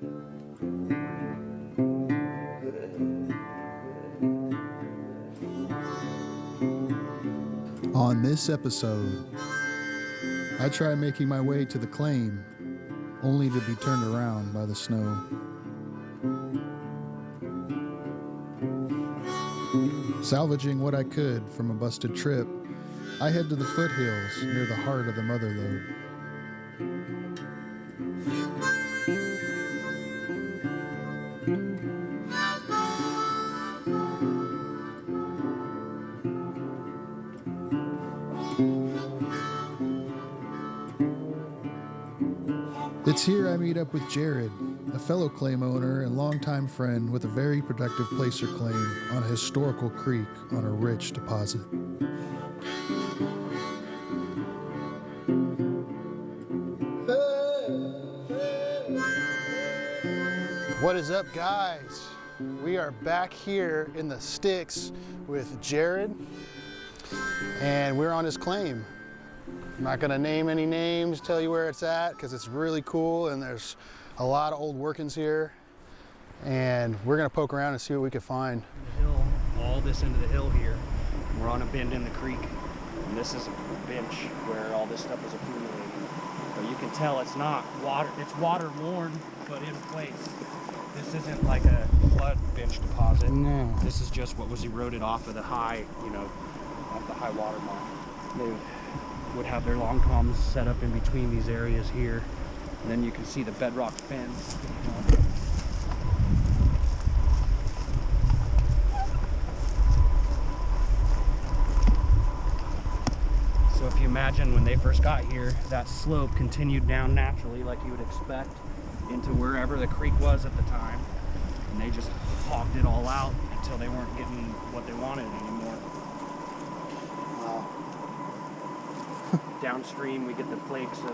On this episode, I try making my way to the claim, only to be turned around by the snow. Salvaging what I could from a busted trip, I head to the foothills near the heart of the mother lode. It's here I meet up with Jarrod, a fellow claim owner and longtime friend with a very productive placer claim on a historical creek on a rich deposit. What is up, guys? We are back here in the sticks with Jarrod, and we're on his claim. I'm not gonna name any names, tell you where it's at, because it's really cool and there's a lot of old workings here. And we're gonna poke around and see what we can find. The hill, all this into the hill here. We're on a bend in the creek. And this is a bench where all this stuff is accumulating. But you can tell it's not water, it's water worn, but in place. This isn't like a flood bench deposit. No. This is just what was eroded off of the high, off the high water mark. They would have their long toms set up in between these areas here. And then you can see the bedrock fence. So if you imagine when they first got here, that slope continued down naturally like you would expect into wherever the creek was at the time. And they just hogged it all out until they weren't getting what they wanted anymore. Downstream, we get the flakes of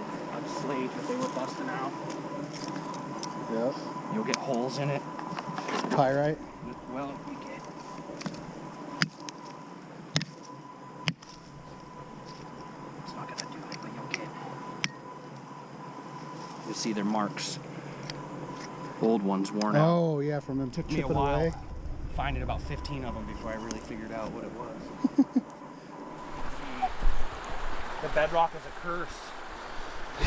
slate that they were busting out. Yep. You'll get holes in it. Pyrite? Well, we get. It's not gonna do it, but you'll get. You see their marks. Old ones worn out. Oh, yeah, from them Took me a while finding about 15 of them before I really figured out what it was. The bedrock is a curse.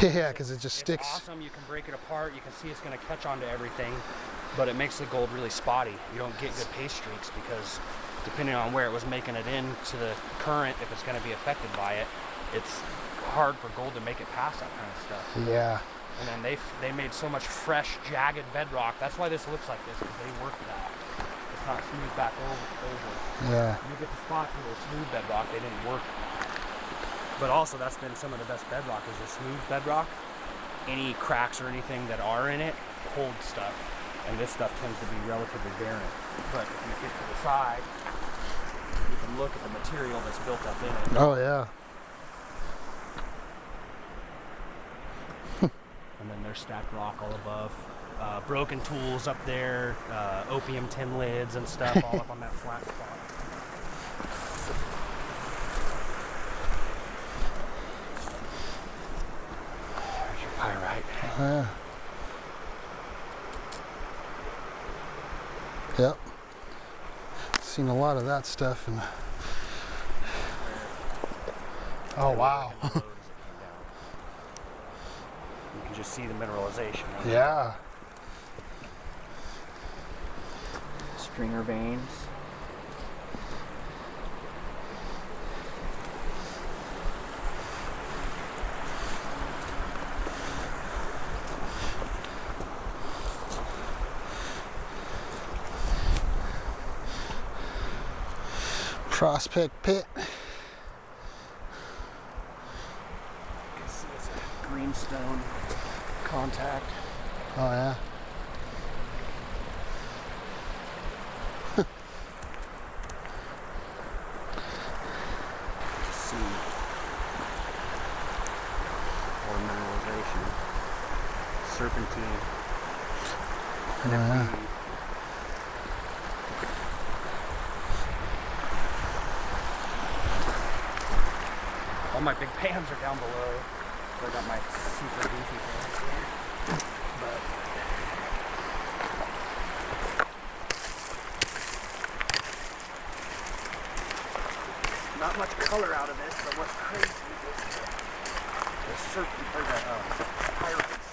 Yeah, because it just sticks. It's awesome. You can break it apart. You can see it's going to catch onto everything, but it makes the gold really spotty. You don't get good paste streaks because depending on where it was making it into the current, if it's going to be affected by it, it's hard for gold to make it past that kind of stuff. Yeah. And then they made so much fresh, jagged bedrock. That's why this looks like this, because they worked that. It's not smooth back over. Yeah. You get the spots where they're smooth bedrock, they didn't work. But also, that's been some of the best bedrock is the smooth bedrock. Any cracks or anything that are in it hold stuff, and this stuff tends to be relatively barren. But if you get to the side, you can look at the material that's built up in it. Oh, yeah. And then there's stacked rock all above. Broken tools up there, opium tin lids and stuff all up on that flat spot. Pyrite. Yep. Seen a lot of that stuff. And oh, wow. You can just see the mineralization. Yeah. Stringer veins. Prospect pit. You can see it's a greenstone contact. Oh, yeah. See more mineralization. Serpentine. Oh, yeah. All my big pans are down below. So I got my super goofy pans here. But not much color out of this, but what's crazy is the pyrites,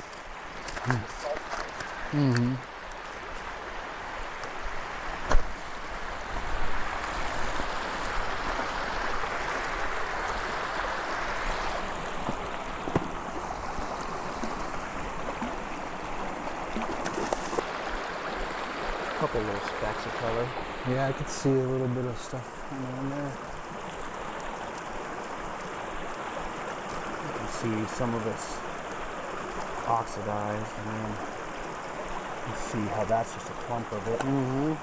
the sulfides. Mm-hmm. Couple little specks of color. Yeah, I could see a little bit of stuff in there. You can see some of it's oxidized, and then you can see how that's just a clump of it. Mm-hmm.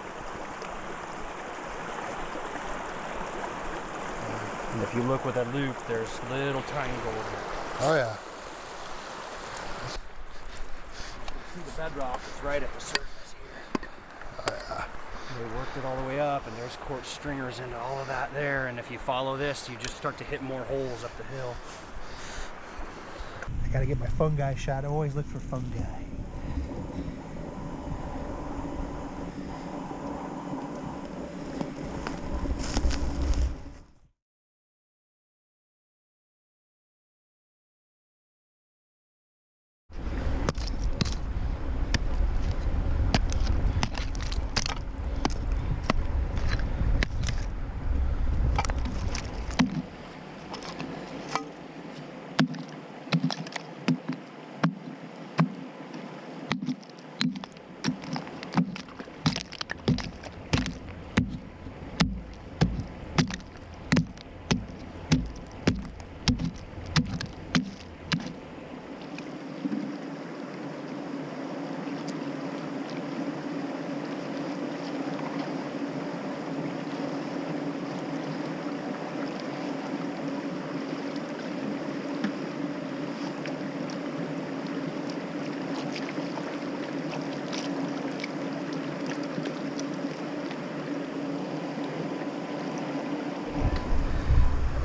And if you look with that loop, there's little tiny gold. Oh yeah. See the bedrock is right at the surface here. Oh yeah. They worked it all the way up, and there's quartz stringers into all of that there, and if you follow this, you just start to hit more holes up the hill. I gotta get my fungi shot. I always look for fungi.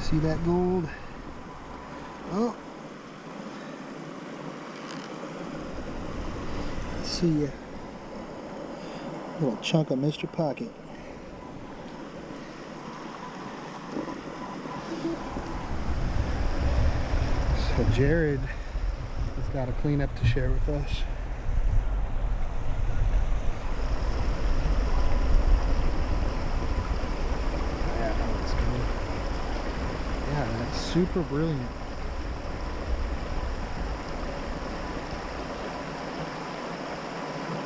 See that gold? Oh. See a little chunk of Mr. Pocket. So Jarrod has got a cleanup to share with us. Yeah, that looks good. Yeah, that's super brilliant.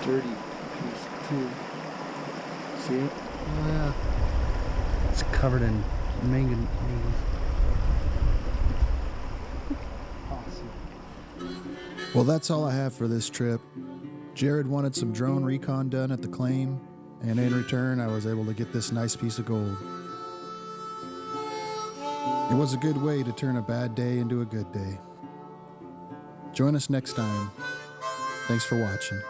Dirty piece too. See it? Oh yeah. It's covered in manganese. Awesome. Well, that's all I have for this trip. Jarrod wanted some drone recon done at the claim, and in return, I was able to get this nice piece of gold. It was a good way to turn a bad day into a good day. Join us next time. Thanks for watching.